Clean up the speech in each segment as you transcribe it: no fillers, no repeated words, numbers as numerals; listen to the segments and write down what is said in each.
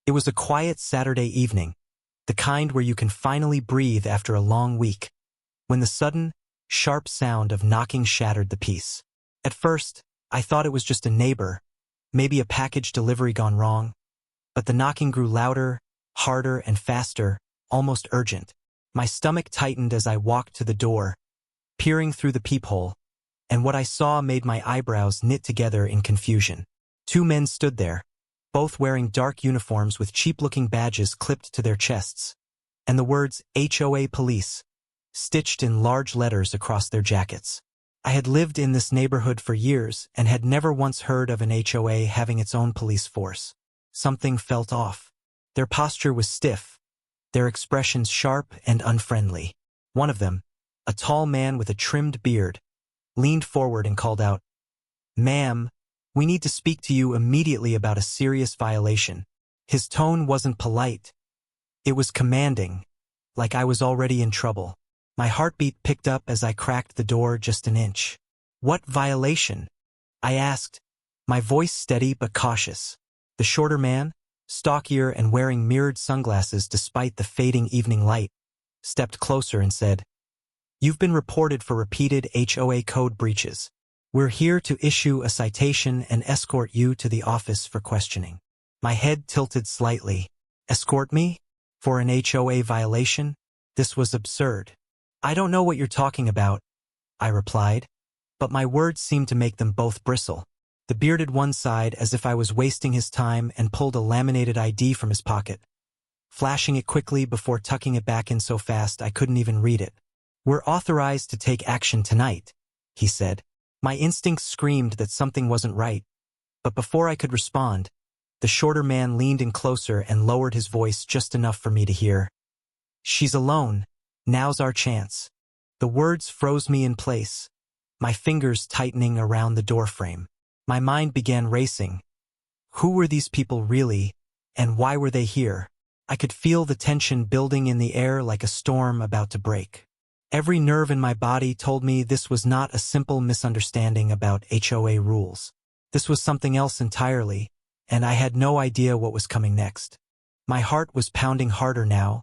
It was a quiet Saturday evening, the kind where you can finally breathe after a long week, when the sudden, sharp sound of knocking shattered the peace. At first, I thought it was just a neighbor, maybe a package delivery gone wrong, but the knocking grew louder, harder, and faster, almost urgent. My stomach tightened as I walked to the door, peering through the peephole, and what I saw made my eyebrows knit together in confusion. Two men stood there, both wearing dark uniforms with cheap-looking badges clipped to their chests, and the words HOA Police stitched in large letters across their jackets. I had lived in this neighborhood for years and had never once heard of an HOA having its own police force. Something felt off. Their posture was stiff, their expressions sharp and unfriendly. One of them, a tall man with a trimmed beard, leaned forward and called out, "Ma'am, we need to speak to you immediately about a serious violation." His tone wasn't polite. It was commanding, like I was already in trouble. My heartbeat picked up as I cracked the door just an inch. "What violation?" I asked, my voice steady but cautious. The shorter man, stockier and wearing mirrored sunglasses despite the fading evening light, stepped closer and said, "You've been reported for repeated HOA code breaches. We're here to issue a citation and escort you to the office for questioning." My head tilted slightly. Escort me? For an HOA violation? This was absurd. "I don't know what you're talking about," I replied, but my words seemed to make them both bristle. The bearded one sighed as if I was wasting his time and pulled a laminated ID from his pocket, flashing it quickly before tucking it back in so fast I couldn't even read it. "We're authorized to take action tonight," he said. My instincts screamed that something wasn't right, but before I could respond, the shorter man leaned in closer and lowered his voice just enough for me to hear. "She's alone. Now's our chance." The words froze me in place, my fingers tightening around the doorframe. My mind began racing. Who were these people really, and why were they here? I could feel the tension building in the air like a storm about to break. Every nerve in my body told me this was not a simple misunderstanding about HOA rules. This was something else entirely, and I had no idea what was coming next. My heart was pounding harder now,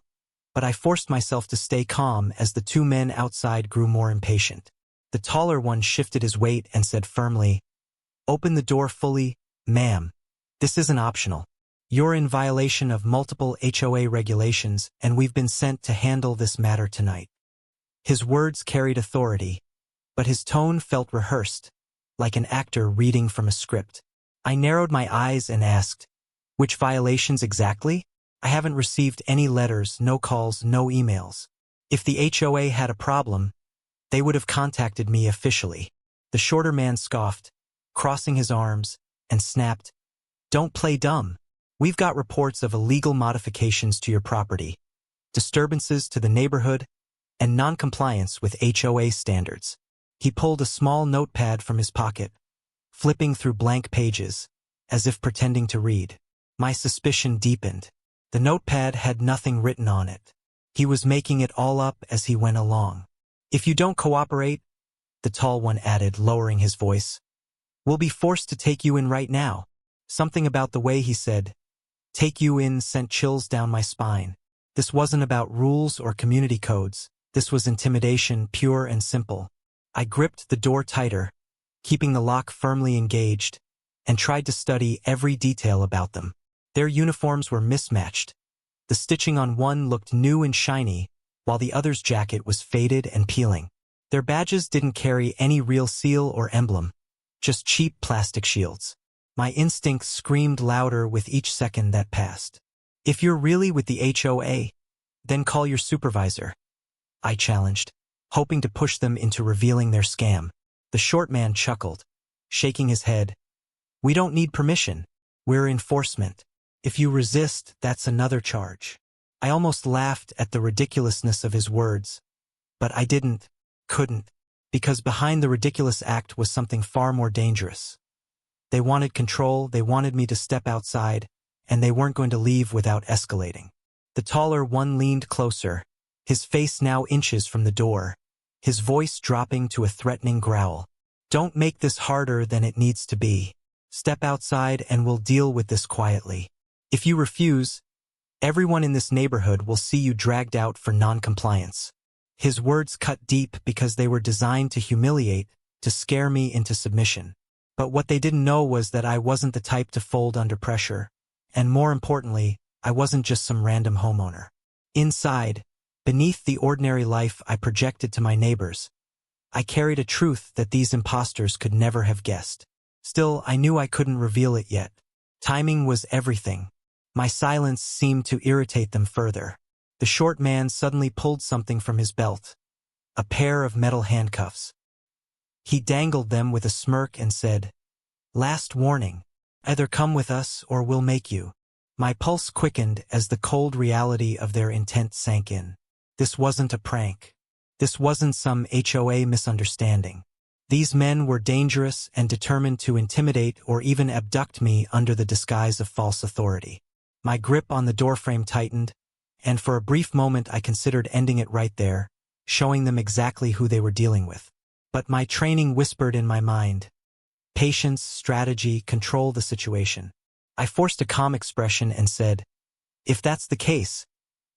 but I forced myself to stay calm as the two men outside grew more impatient. The taller one shifted his weight and said firmly, "Open the door fully, ma'am. This isn't optional. You're in violation of multiple HOA regulations, and we've been sent to handle this matter tonight." His words carried authority, but his tone felt rehearsed, like an actor reading from a script. I narrowed my eyes and asked, "Which violations exactly? I haven't received any letters, no calls, no emails. If the HOA had a problem, they would have contacted me officially." The shorter man scoffed, crossing his arms, and snapped, "Don't play dumb. We've got reports of illegal modifications to your property, disturbances to the neighborhood, and non-compliance with HOA standards." He pulled a small notepad from his pocket, flipping through blank pages, as if pretending to read. My suspicion deepened. The notepad had nothing written on it. He was making it all up as he went along. "If you don't cooperate," the tall one added, lowering his voice, "we'll be forced to take you in right now." Something about the way he said, "take you in," sent chills down my spine. This wasn't about rules or community codes. This was intimidation, pure and simple. I gripped the door tighter, keeping the lock firmly engaged, and tried to study every detail about them. Their uniforms were mismatched. The stitching on one looked new and shiny, while the other's jacket was faded and peeling. Their badges didn't carry any real seal or emblem, just cheap plastic shields. My instincts screamed louder with each second that passed. "If you're really with the HOA, then call your supervisor," I challenged, hoping to push them into revealing their scam. The short man chuckled, shaking his head. "We don't need permission. We're enforcement. If you resist, that's another charge." I almost laughed at the ridiculousness of his words, but I couldn't, because behind the ridiculous act was something far more dangerous. They wanted control, they wanted me to step outside, and they weren't going to leave without escalating. The taller one leaned closer, his face now inches from the door, his voice dropping to a threatening growl. "Don't make this harder than it needs to be. Step outside and we'll deal with this quietly." If you refuse, everyone in this neighborhood will see you dragged out for non-compliance. His words cut deep because they were designed to humiliate, to scare me into submission. But what they didn't know was that I wasn't the type to fold under pressure, and more importantly, I wasn't just some random homeowner. Inside, beneath the ordinary life I projected to my neighbors, I carried a truth that these impostors could never have guessed. Still, I knew I couldn't reveal it yet. Timing was everything. My silence seemed to irritate them further. The short man suddenly pulled something from his belt, a pair of metal handcuffs. He dangled them with a smirk and said, "Last warning. Either come with us or we'll make you." My pulse quickened as the cold reality of their intent sank in. This wasn't a prank. This wasn't some HOA misunderstanding. These men were dangerous and determined to intimidate or even abduct me under the disguise of false authority. My grip on the doorframe tightened, and for a brief moment I considered ending it right there, showing them exactly who they were dealing with. But my training whispered in my mind, patience, strategy, control the situation. I forced a calm expression and said, "If that's the case,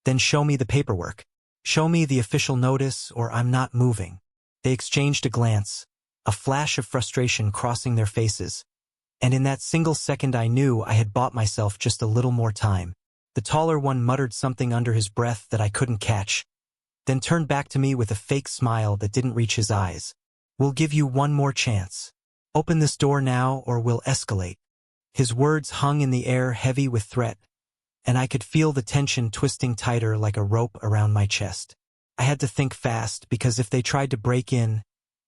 then show me the paperwork. Show me the official notice or I'm not moving." They exchanged a glance, a flash of frustration crossing their faces, and in that single second I knew I had bought myself just a little more time. The taller one muttered something under his breath that I couldn't catch, then turned back to me with a fake smile that didn't reach his eyes. "We'll give you one more chance. Open this door now or we'll escalate." His words hung in the air heavy with threat, and I could feel the tension twisting tighter like a rope around my chest. I had to think fast because if they tried to break in,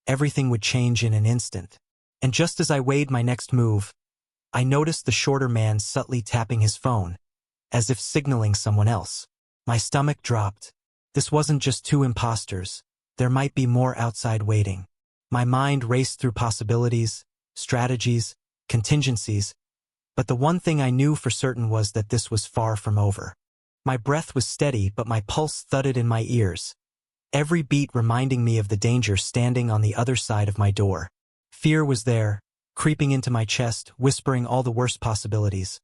everything would change in an instant. And just as I weighed my next move, I noticed the shorter man subtly tapping his phone, as if signaling someone else. My stomach dropped. This wasn't just two imposters. There might be more outside waiting. My mind raced through possibilities, strategies, contingencies, but the one thing I knew for certain was that this was far from over. My breath was steady, but my pulse thudded in my ears, every beat reminding me of the danger standing on the other side of my door. Fear was there, creeping into my chest, whispering all the worst possibilities.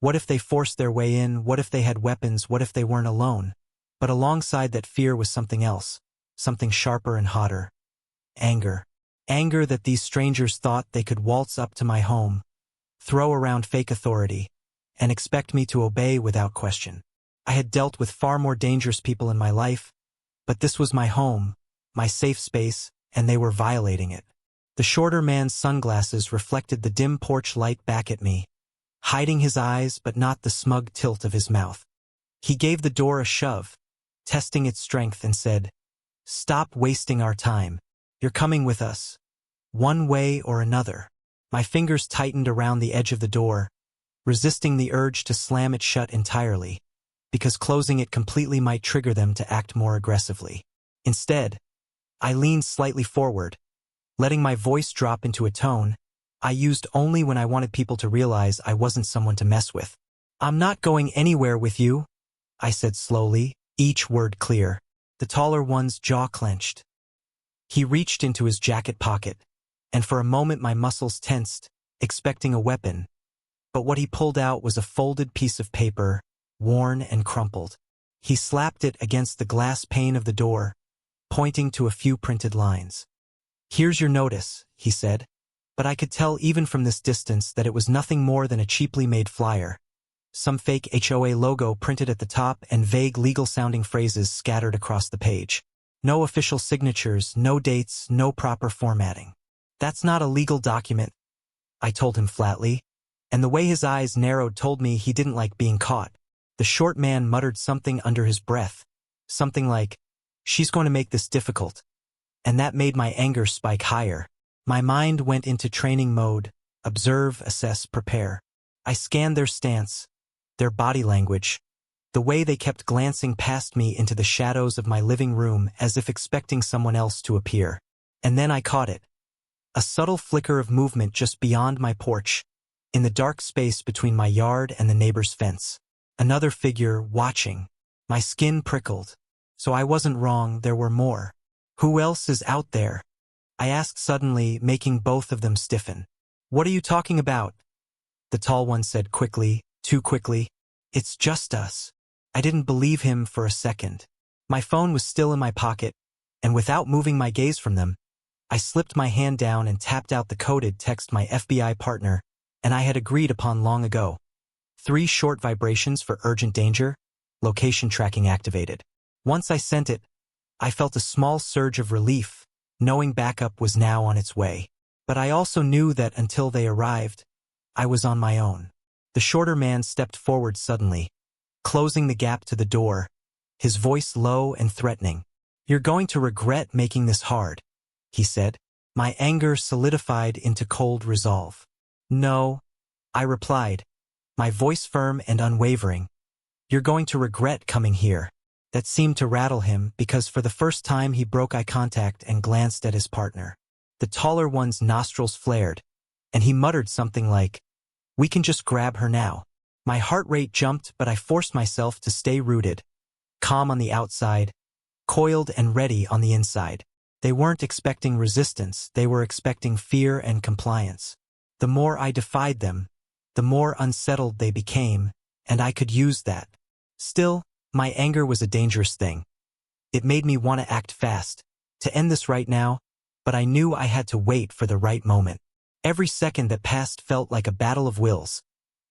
What if they forced their way in? What if they had weapons? What if they weren't alone? But alongside that fear was something else, something sharper and hotter. Anger. Anger that these strangers thought they could waltz up to my home, throw around fake authority, and expect me to obey without question. I had dealt with far more dangerous people in my life, but this was my home, my safe space, and they were violating it. The shorter man's sunglasses reflected the dim porch light back at me, hiding his eyes but not the smug tilt of his mouth. He gave the door a shove, testing its strength, and said, "Stop wasting our time. You're coming with us, one way or another." My fingers tightened around the edge of the door, resisting the urge to slam it shut entirely, because closing it completely might trigger them to act more aggressively. Instead, I leaned slightly forward, letting my voice drop into a tone I used only when I wanted people to realize I wasn't someone to mess with. "I'm not going anywhere with you," I said slowly, each word clear. The taller one's jaw clenched. He reached into his jacket pocket, and for a moment my muscles tensed, expecting a weapon. But what he pulled out was a folded piece of paper, worn and crumpled. He slapped it against the glass pane of the door, pointing to a few printed lines. "Here's your notice," he said, but I could tell even from this distance that it was nothing more than a cheaply made flyer. Some fake HOA logo printed at the top and vague legal-sounding phrases scattered across the page. No official signatures, no dates, no proper formatting. "That's not a legal document," I told him flatly, and the way his eyes narrowed told me he didn't like being caught. The short man muttered something under his breath, something like, "She's going to make this difficult," and that made my anger spike higher. My mind went into training mode, observe, assess, prepare. I scanned their stance, their body language, the way they kept glancing past me into the shadows of my living room as if expecting someone else to appear. And then I caught it. A subtle flicker of movement just beyond my porch, in the dark space between my yard and the neighbor's fence. Another figure, watching. My skin prickled. So I wasn't wrong, there were more. "Who else is out there?" I asked suddenly, making both of them stiffen. "What are you talking about?" The tall one said quickly, too quickly. It's just us. I didn't believe him for a second. My phone was still in my pocket, and without moving my gaze from them, I slipped my hand down and tapped out the coded text my FBI partner and I had agreed upon long ago. 3 short vibrations for urgent danger, location tracking activated. Once I sent it, I felt a small surge of relief, knowing backup was now on its way. But I also knew that until they arrived, I was on my own. The shorter man stepped forward suddenly, closing the gap to the door, his voice low and threatening. "You're going to regret making this hard," he said. My anger solidified into cold resolve. "No," I replied, my voice firm and unwavering. "You're going to regret coming here." That seemed to rattle him because for the first time he broke eye contact and glanced at his partner. The taller one's nostrils flared, and he muttered something like, "We can just grab her now." My heart rate jumped, but I forced myself to stay rooted, calm on the outside, coiled and ready on the inside. They weren't expecting resistance, they were expecting fear and compliance. The more I defied them, the more unsettled they became, and I could use that. Still, my anger was a dangerous thing. It made me want to act fast, to end this right now, but I knew I had to wait for the right moment. Every second that passed felt like a battle of wills,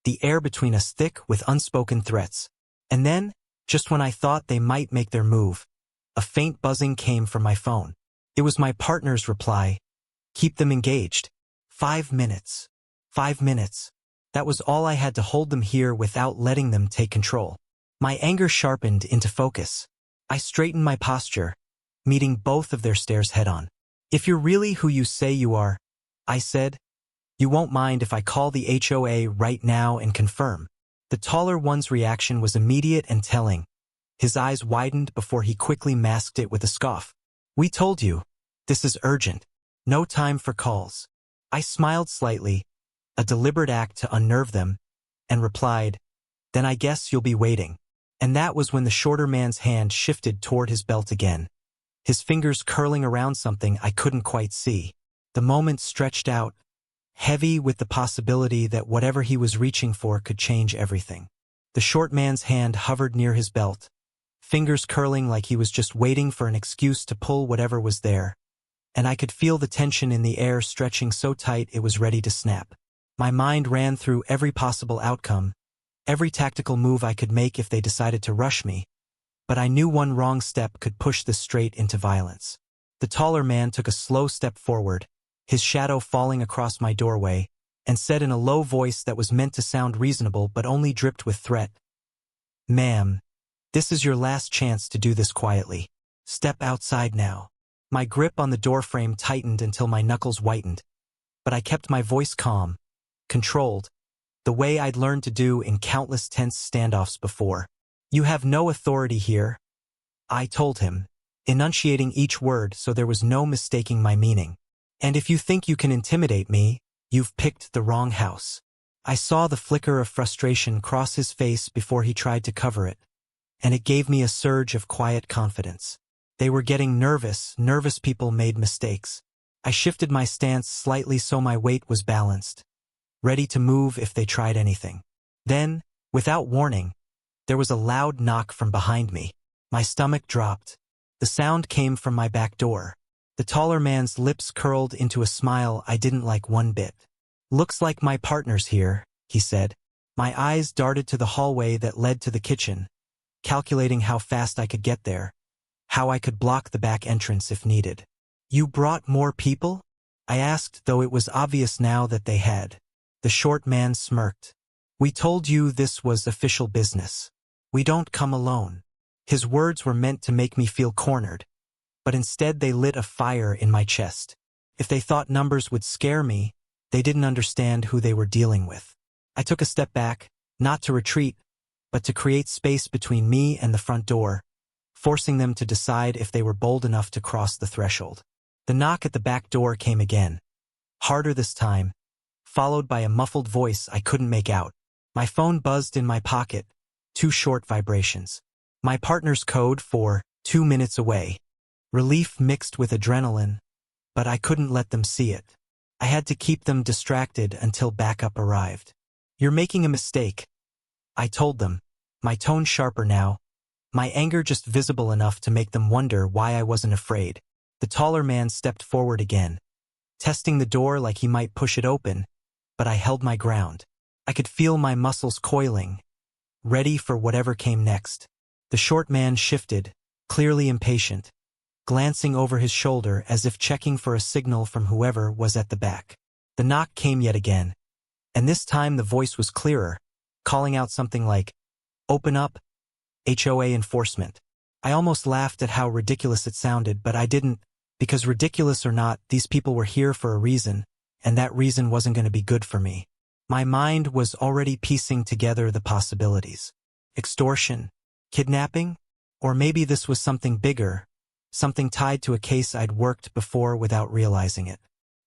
the air between us thick with unspoken threats. And then, just when I thought they might make their move, a faint buzzing came from my phone. It was my partner's reply. "Keep them engaged. 5 minutes. 5 minutes." That was all I had to hold them here without letting them take control. My anger sharpened into focus. I straightened my posture, meeting both of their stares head-on. "If you're really who you say you are," I said, "you won't mind if I call the HOA right now and confirm." The taller one's reaction was immediate and telling. His eyes widened before he quickly masked it with a scoff. "We told you. This is urgent. No time for calls." I smiled slightly, a deliberate act to unnerve them, and replied, "Then I guess you'll be waiting." And that was when the shorter man's hand shifted toward his belt again, his fingers curling around something I couldn't quite see. The moment stretched out, heavy with the possibility that whatever he was reaching for could change everything. The short man's hand hovered near his belt, fingers curling like he was just waiting for an excuse to pull whatever was there, and I could feel the tension in the air stretching so tight it was ready to snap. My mind ran through every possible outcome, every tactical move I could make if they decided to rush me, but I knew one wrong step could push this straight into violence. The taller man took a slow step forward, his shadow falling across my doorway, and said in a low voice that was meant to sound reasonable but only dripped with threat, "Ma'am, this is your last chance to do this quietly. Step outside now." My grip on the doorframe tightened until my knuckles whitened, but I kept my voice calm, controlled, the way I'd learned to do in countless tense standoffs before. "You have no authority here," I told him, enunciating each word so there was no mistaking my meaning. "And if you think you can intimidate me, you've picked the wrong house." I saw the flicker of frustration cross his face before he tried to cover it, and it gave me a surge of quiet confidence. They were getting nervous people made mistakes. I shifted my stance slightly so my weight was balanced, ready to move if they tried anything. Then, without warning, there was a loud knock from behind me. My stomach dropped. The sound came from my back door. The taller man's lips curled into a smile I didn't like one bit. "Looks like my partner's here," he said. My eyes darted to the hallway that led to the kitchen, calculating how fast I could get there, how I could block the back entrance if needed. "You brought more people?" I asked, though it was obvious now that they had. The short man smirked. "We told you this was official business. We don't come alone." His words were meant to make me feel cornered, but instead they lit a fire in my chest. If they thought numbers would scare me, they didn't understand who they were dealing with. I took a step back, not to retreat, but to create space between me and the front door, forcing them to decide if they were bold enough to cross the threshold. The knock at the back door came again, harder this time, followed by a muffled voice I couldn't make out. My phone buzzed in my pocket, 2 short vibrations. My partner's code for 2 minutes away. Relief mixed with adrenaline, but I couldn't let them see it. I had to keep them distracted until backup arrived. "You're making a mistake," I told them, my tone sharper now, my anger just visible enough to make them wonder why I wasn't afraid. The taller man stepped forward again, testing the door like he might push it open, but I held my ground. I could feel my muscles coiling, ready for whatever came next. The short man shifted, clearly impatient, glancing over his shoulder as if checking for a signal from whoever was at the back. The knock came yet again, and this time the voice was clearer, calling out something like, "Open up, HOA enforcement." I almost laughed at how ridiculous it sounded, but I didn't, because ridiculous or not, these people were here for a reason, and that reason wasn't going to be good for me. My mind was already piecing together the possibilities. Extortion, kidnapping, or maybe this was something bigger, something tied to a case I'd worked before without realizing it.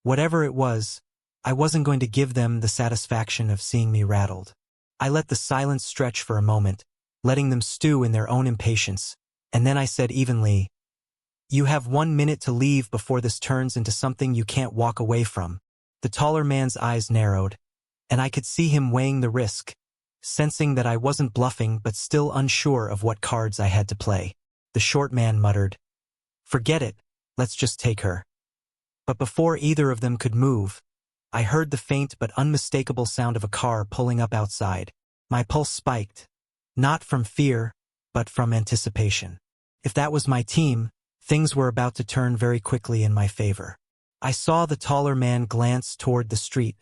Whatever it was, I wasn't going to give them the satisfaction of seeing me rattled. I let the silence stretch for a moment, letting them stew in their own impatience, and then I said evenly, "You have 1 minute to leave before this turns into something you can't walk away from." The taller man's eyes narrowed, and I could see him weighing the risk, sensing that I wasn't bluffing but still unsure of what cards I had to play. The short man muttered, "Forget it, let's just take her." But before either of them could move, I heard the faint but unmistakable sound of a car pulling up outside. My pulse spiked, not from fear, but from anticipation. If that was my team, things were about to turn very quickly in my favor. I saw the taller man glance toward the street,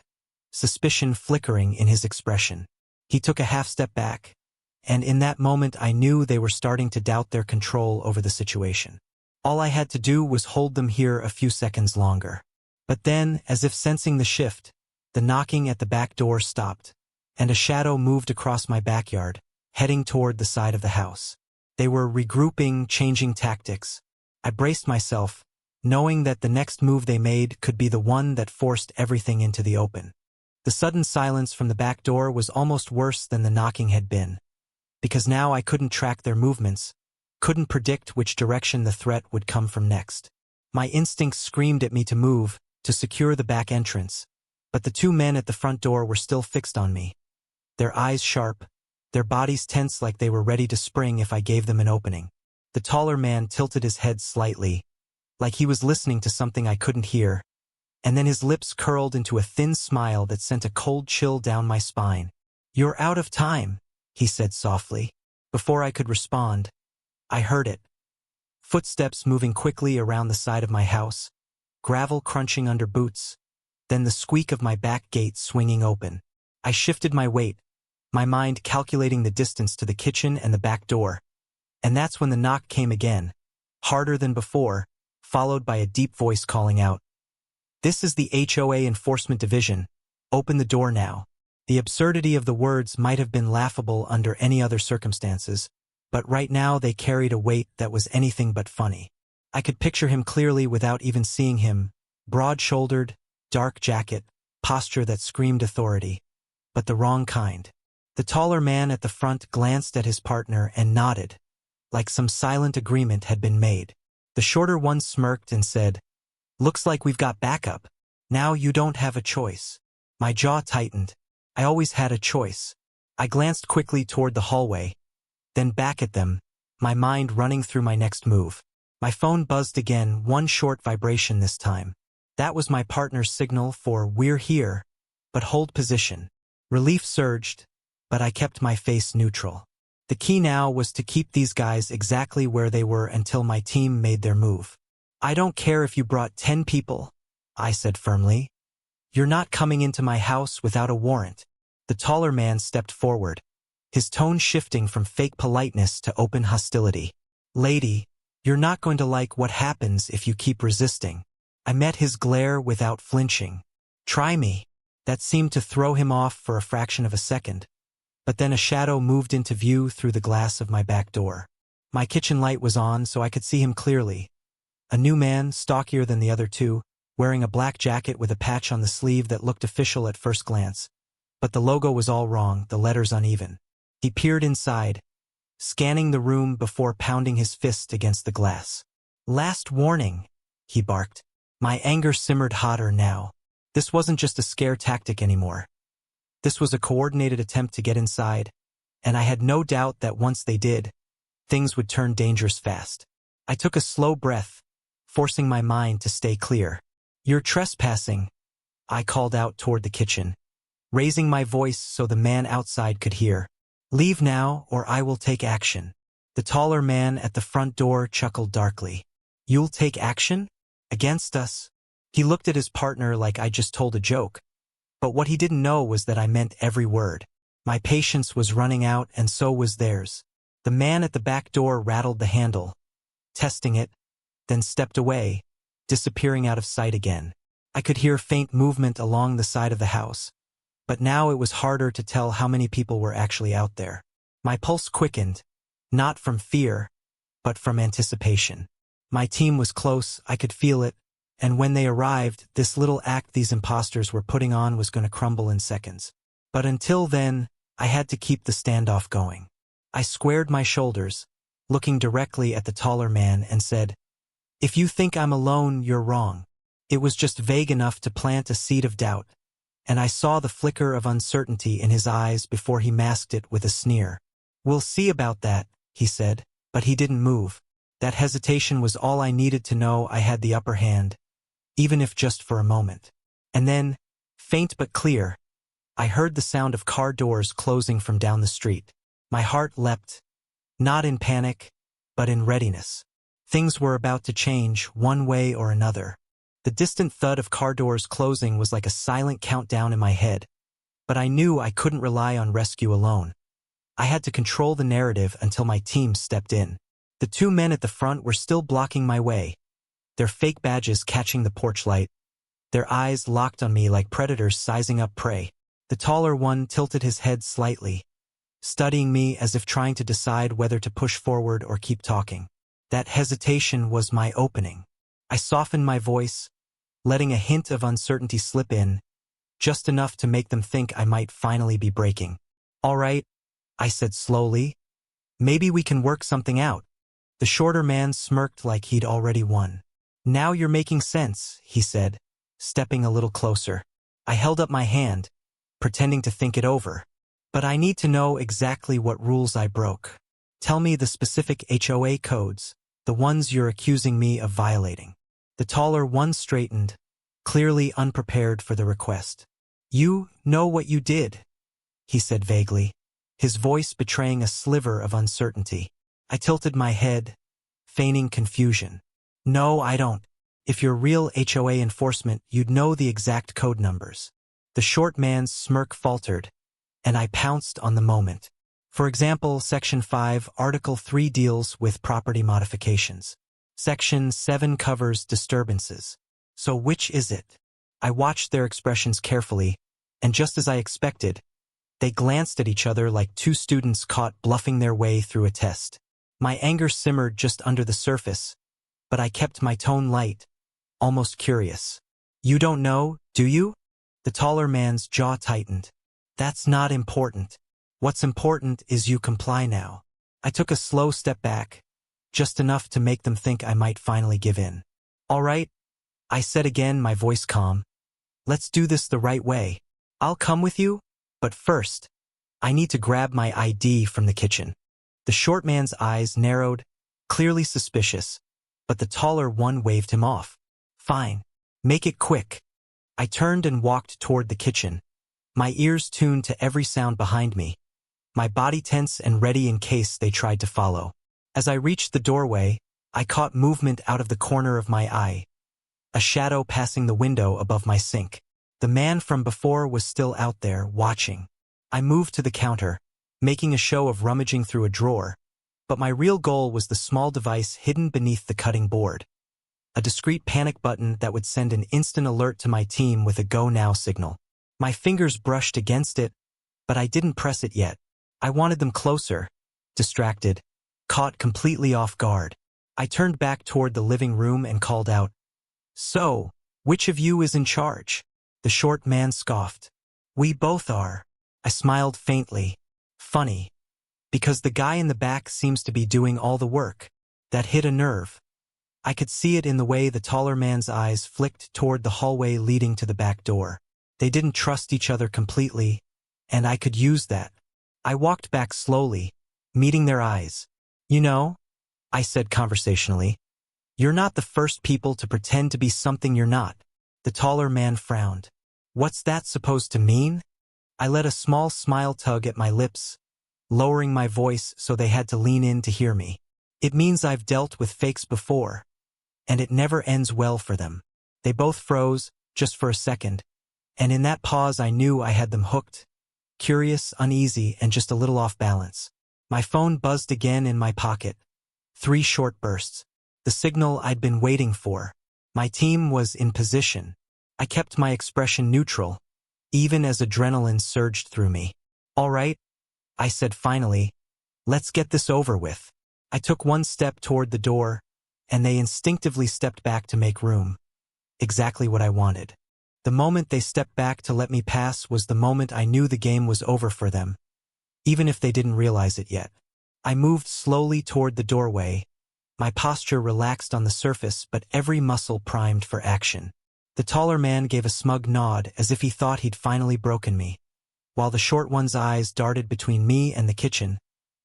suspicion flickering in his expression. He took a half step back, and in that moment I knew they were starting to doubt their control over the situation. All I had to do was hold them here a few seconds longer. But then, as if sensing the shift, the knocking at the back door stopped, and a shadow moved across my backyard, heading toward the side of the house. They were regrouping, changing tactics. I braced myself, knowing that the next move they made could be the one that forced everything into the open. The sudden silence from the back door was almost worse than the knocking had been, because now I couldn't track their movements, couldn't predict which direction the threat would come from next. My instincts screamed at me to move, to secure the back entrance, but the two men at the front door were still fixed on me. Their eyes sharp, their bodies tense like they were ready to spring if I gave them an opening. The taller man tilted his head slightly, like he was listening to something I couldn't hear, and then his lips curled into a thin smile that sent a cold chill down my spine. "You're out of time," he said softly. Before I could respond, I heard it. Footsteps moving quickly around the side of my house, gravel crunching under boots, then the squeak of my back gate swinging open. I shifted my weight, my mind calculating the distance to the kitchen and the back door. And that's when the knock came again, harder than before, followed by a deep voice calling out, "This is the HOA Enforcement Division. Open the door now." The absurdity of the words might have been laughable under any other circumstances, but right now they carried a weight that was anything but funny. I could picture him clearly without even seeing him, broad-shouldered, dark jacket, posture that screamed authority, but the wrong kind. The taller man at the front glanced at his partner and nodded, like some silent agreement had been made. The shorter one smirked and said, "Looks like we've got backup. Now you don't have a choice." My jaw tightened. I always had a choice. I glanced quickly toward the hallway, then back at them, my mind running through my next move. My phone buzzed again, one short vibration this time. That was my partner's signal for "We're here, but hold position." Relief surged, but I kept my face neutral. The key now was to keep these guys exactly where they were until my team made their move. "I don't care if you brought 10 people," I said firmly. "You're not coming into my house without a warrant." The taller man stepped forward, his tone shifting from fake politeness to open hostility. "Lady, you're not going to like what happens if you keep resisting." I met his glare without flinching. "Try me." That seemed to throw him off for a fraction of a second, but then a shadow moved into view through the glass of my back door. My kitchen light was on so I could see him clearly. A new man, stockier than the other two, wearing a black jacket with a patch on the sleeve that looked official at first glance. But the logo was all wrong, the letters uneven. He peered inside, scanning the room before pounding his fist against the glass. "Last warning," he barked. My anger simmered hotter now. This wasn't just a scare tactic anymore. This was a coordinated attempt to get inside, and I had no doubt that once they did, things would turn dangerous fast. I took a slow breath, forcing my mind to stay clear. "You're trespassing," I called out toward the kitchen, raising my voice so the man outside could hear. "Leave now, or I will take action." The taller man at the front door chuckled darkly. "You'll take action? Against us?" He looked at his partner like I just told a joke, but what he didn't know was that I meant every word. My patience was running out, and so was theirs. The man at the back door rattled the handle, testing it, then stepped away, disappearing out of sight again. I could hear faint movement along the side of the house, but now it was harder to tell how many people were actually out there. My pulse quickened, not from fear, but from anticipation. My team was close, I could feel it, and when they arrived, this little act these imposters were putting on was going to crumble in seconds. But until then, I had to keep the standoff going. I squared my shoulders, looking directly at the taller man, and said, "If you think I'm alone, you're wrong." It was just vague enough to plant a seed of doubt, and I saw the flicker of uncertainty in his eyes before he masked it with a sneer. "We'll see about that," he said, but he didn't move. That hesitation was all I needed to know I had the upper hand, even if just for a moment. And then, faint but clear, I heard the sound of car doors closing from down the street. My heart leapt, not in panic, but in readiness. Things were about to change one way or another. The distant thud of car doors closing was like a silent countdown in my head, but I knew I couldn't rely on rescue alone. I had to control the narrative until my team stepped in. The two men at the front were still blocking my way, their fake badges catching the porch light, their eyes locked on me like predators sizing up prey. The taller one tilted his head slightly, studying me as if trying to decide whether to push forward or keep talking. That hesitation was my opening. I softened my voice, letting a hint of uncertainty slip in, just enough to make them think I might finally be breaking. "All right," I said slowly. "Maybe we can work something out." The shorter man smirked like he'd already won. "Now you're making sense," he said, stepping a little closer. I held up my hand, pretending to think it over. "But I need to know exactly what rules I broke. Tell me the specific HOA codes, the ones you're accusing me of violating." The taller one straightened, clearly unprepared for the request. "You know what you did," he said vaguely, his voice betraying a sliver of uncertainty. I tilted my head, feigning confusion. "No, I don't. If you're real HOA enforcement, you'd know the exact code numbers." The short man's smirk faltered, and I pounced on the moment. "For example, Section 5, Article 3 deals with property modifications. Section 7 covers disturbances. So which is it?" I watched their expressions carefully, and just as I expected, they glanced at each other like two students caught bluffing their way through a test. My anger simmered just under the surface, but I kept my tone light, almost curious. "You don't know, do you?" The taller man's jaw tightened. "That's not important. What's important is you comply now." I took a slow step back, just enough to make them think I might finally give in. "All right," I said again, my voice calm. "Let's do this the right way. I'll come with you, but first, I need to grab my ID from the kitchen." The short man's eyes narrowed, clearly suspicious, but the taller one waved him off. "Fine. Make it quick." I turned and walked toward the kitchen, my ears tuned to every sound behind me, my body tense and ready in case they tried to follow. As I reached the doorway, I caught movement out of the corner of my eye, a shadow passing the window above my sink. The man from before was still out there, watching. I moved to the counter, making a show of rummaging through a drawer, but my real goal was the small device hidden beneath the cutting board. A discreet panic button that would send an instant alert to my team with a go now signal. My fingers brushed against it, but I didn't press it yet. I wanted them closer, distracted, caught completely off guard. I turned back toward the living room and called out, "So, which of you is in charge?" The short man scoffed. "We both are." I smiled faintly. Funny, because the guy in the back seems to be doing all the work. That hit a nerve. I could see it in the way the taller man's eyes flicked toward the hallway leading to the back door. They didn't trust each other completely, and I could use that. I walked back slowly, meeting their eyes. You know, I said conversationally, you're not the first people to pretend to be something you're not. The taller man frowned. What's that supposed to mean? I let a small smile tug at my lips, lowering my voice so they had to lean in to hear me. It means I've dealt with fakes before, and it never ends well for them. They both froze, just for a second, and in that pause I knew I had them hooked, curious, uneasy, and just a little off balance. My phone buzzed again in my pocket. 3 short bursts. The signal I'd been waiting for. My team was in position. I kept my expression neutral, even as adrenaline surged through me. All right, I said finally, let's get this over with. I took 1 step toward the door, and they instinctively stepped back to make room. Exactly what I wanted. The moment they stepped back to let me pass was the moment I knew the game was over for them, even if they didn't realize it yet. I moved slowly toward the doorway, my posture relaxed on the surface but every muscle primed for action. The taller man gave a smug nod as if he thought he'd finally broken me, while the short one's eyes darted between me and the kitchen,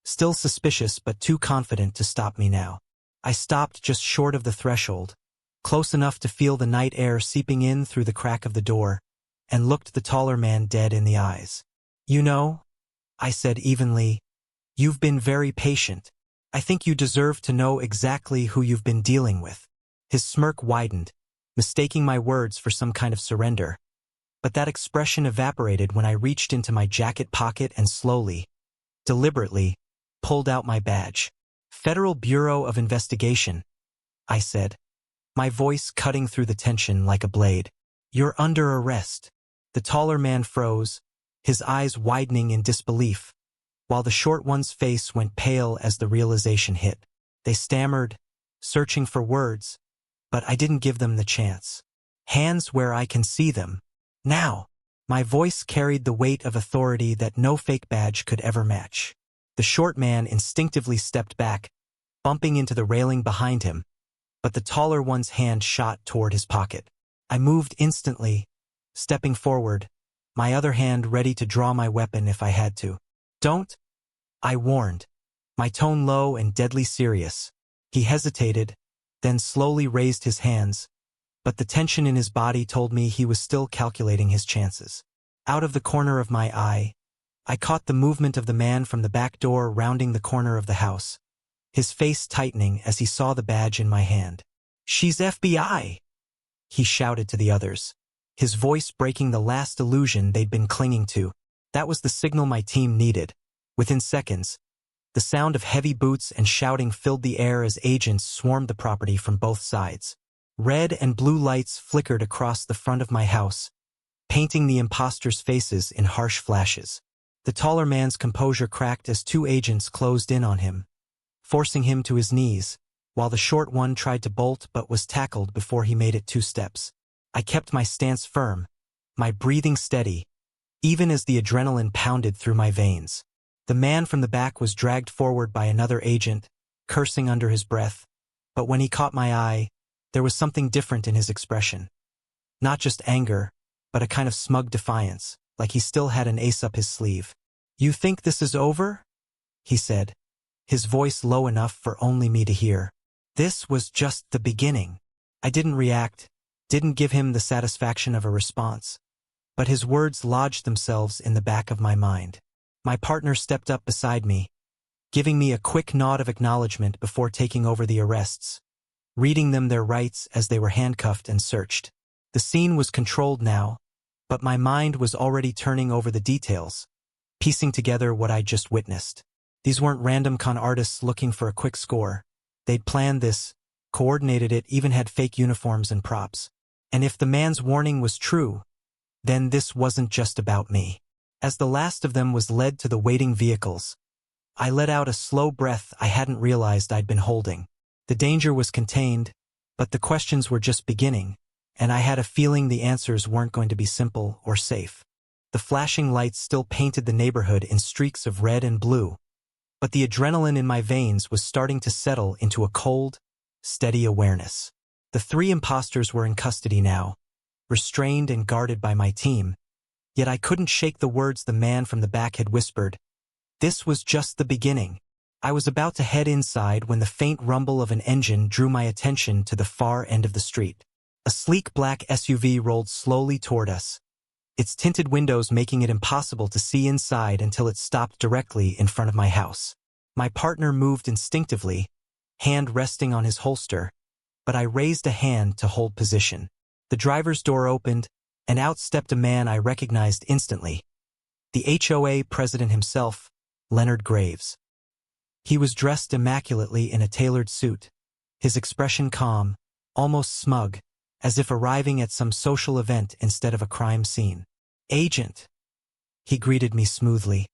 still suspicious but too confident to stop me now. I stopped just short of the threshold, close enough to feel the night air seeping in through the crack of the door, and looked the taller man dead in the eyes. You know, I said evenly, you've been very patient. I think you deserve to know exactly who you've been dealing with. His smirk widened, mistaking my words for some kind of surrender, but that expression evaporated when I reached into my jacket pocket and slowly, deliberately, pulled out my badge. Federal Bureau of Investigation, I said, my voice cutting through the tension like a blade. You're under arrest. The taller man froze, his eyes widening in disbelief, while the short one's face went pale as the realization hit. They stammered, searching for words, but I didn't give them the chance. Hands where I can see them. Now. My voice carried the weight of authority that no fake badge could ever match. The short man instinctively stepped back, bumping into the railing behind him, but the taller one's hand shot toward his pocket. I moved instantly, stepping forward, my other hand ready to draw my weapon if I had to. Don't, I warned, my tone low and deadly serious. He hesitated, then slowly raised his hands, but the tension in his body told me he was still calculating his chances. Out of the corner of my eye, I caught the movement of the man from the back door rounding the corner of the house, his face tightening as he saw the badge in my hand. She's FBI! He shouted to the others, his voice breaking the last illusion they'd been clinging to. That was the signal my team needed. Within seconds, the sound of heavy boots and shouting filled the air as agents swarmed the property from both sides. Red and blue lights flickered across the front of my house, painting the impostors' faces in harsh flashes. The taller man's composure cracked as 2 agents closed in on him, forcing him to his knees, while the short one tried to bolt but was tackled before he made it 2 steps. I kept my stance firm, my breathing steady, even as the adrenaline pounded through my veins. The man from the back was dragged forward by another agent, cursing under his breath, but when he caught my eye, there was something different in his expression. Not just anger, but a kind of smug defiance, like he still had an ace up his sleeve. You think this is over? He said, his voice low enough for only me to hear. This was just the beginning. I didn't react, didn't give him the satisfaction of a response, but his words lodged themselves in the back of my mind. My partner stepped up beside me, giving me a quick nod of acknowledgement before taking over the arrests, reading them their rights as they were handcuffed and searched. The scene was controlled now, but my mind was already turning over the details, piecing together what I'd just witnessed. These weren't random con artists looking for a quick score. They'd planned this, coordinated it, even had fake uniforms and props. And if the man's warning was true, then this wasn't just about me. As the last of them was led to the waiting vehicles, I let out a slow breath I hadn't realized I'd been holding. The danger was contained, but the questions were just beginning, and I had a feeling the answers weren't going to be simple or safe. The flashing lights still painted the neighborhood in streaks of red and blue, but the adrenaline in my veins was starting to settle into a cold, steady awareness. The 3 impostors were in custody now, restrained and guarded by my team, yet I couldn't shake the words the man from the back had whispered. This was just the beginning. I was about to head inside when the faint rumble of an engine drew my attention to the far end of the street. A sleek black SUV rolled slowly toward us, its tinted windows making it impossible to see inside until it stopped directly in front of my house. My partner moved instinctively, hand resting on his holster, but I raised a hand to hold position. The driver's door opened, and out stepped a man I recognized instantly. The HOA president himself, Leonard Graves. He was dressed immaculately in a tailored suit, his expression calm, almost smug, as if arriving at some social event instead of a crime scene. "Agent," he greeted me smoothly,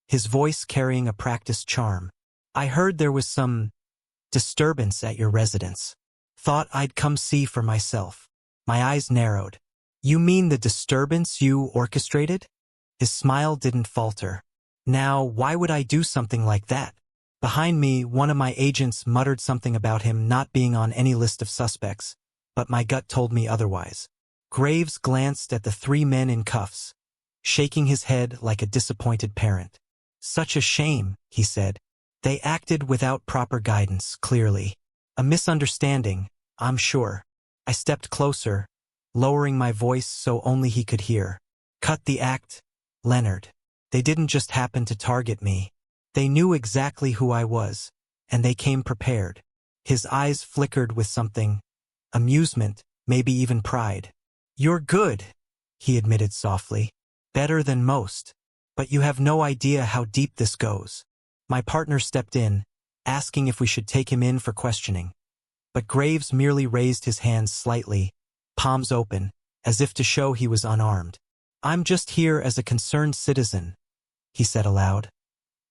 his voice carrying a practiced charm. "I heard there was some disturbance at your residence. Thought I'd come see for myself." My eyes narrowed. "You mean the disturbance you orchestrated?" His smile didn't falter. "Now, why would I do something like that?" Behind me, one of my agents muttered something about him not being on any list of suspects, but my gut told me otherwise. Graves glanced at the three men in cuffs, shaking his head like a disappointed parent. "Such a shame," he said. "They acted without proper guidance, clearly. A misunderstanding, I'm sure." I stepped closer, lowering my voice so only he could hear. "Cut the act, Leonard. They didn't just happen to target me. They knew exactly who I was, and they came prepared." His eyes flickered with something, amusement, maybe even pride. "You're good," he admitted softly. "Better than most. But you have no idea how deep this goes." My partner stepped in, asking if we should take him in for questioning. But Graves merely raised his hands slightly, palms open, as if to show he was unarmed. "I'm just here as a concerned citizen," he said aloud,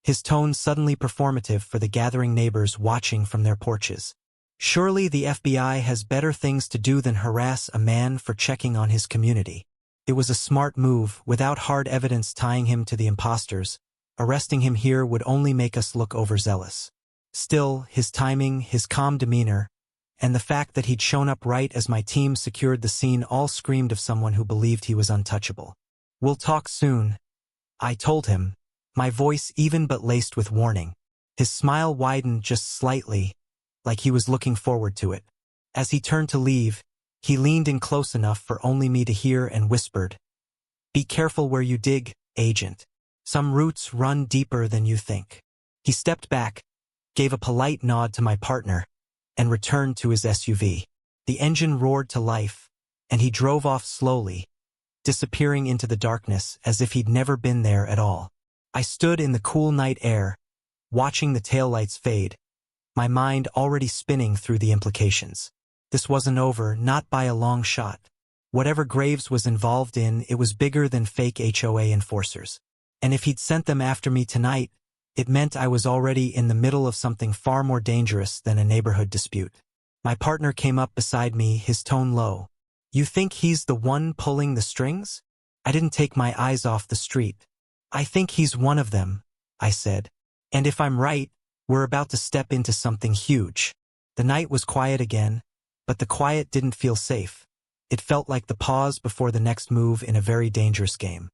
his tone suddenly performative for the gathering neighbors watching from their porches. Surely the FBI has better things to do than harass a man for checking on his community. It was a smart move, without hard evidence tying him to the impostors. Arresting him here would only make us look overzealous. Still, his timing, his calm demeanor, and the fact that he'd shown up right as my team secured the scene all screamed of someone who believed he was untouchable. "We'll talk soon," I told him, my voice even but laced with warning. His smile widened just slightly, like he was looking forward to it. As he turned to leave, he leaned in close enough for only me to hear and whispered, "Be careful where you dig, Agent. Some roots run deeper than you think." He stepped back, gave a polite nod to my partner, and returned to his SUV. The engine roared to life, and he drove off slowly, disappearing into the darkness as if he'd never been there at all. I stood in the cool night air, watching the taillights fade, my mind already spinning through the implications. This wasn't over, not by a long shot. Whatever Graves was involved in, it was bigger than fake HOA enforcers. And if he'd sent them after me tonight, it meant I was already in the middle of something far more dangerous than a neighborhood dispute. My partner came up beside me, his tone low. "You think he's the one pulling the strings?" I didn't take my eyes off the street. "I think he's one of them," I said. "And if I'm right, we're about to step into something huge." The night was quiet again, but the quiet didn't feel safe. It felt like the pause before the next move in a very dangerous game.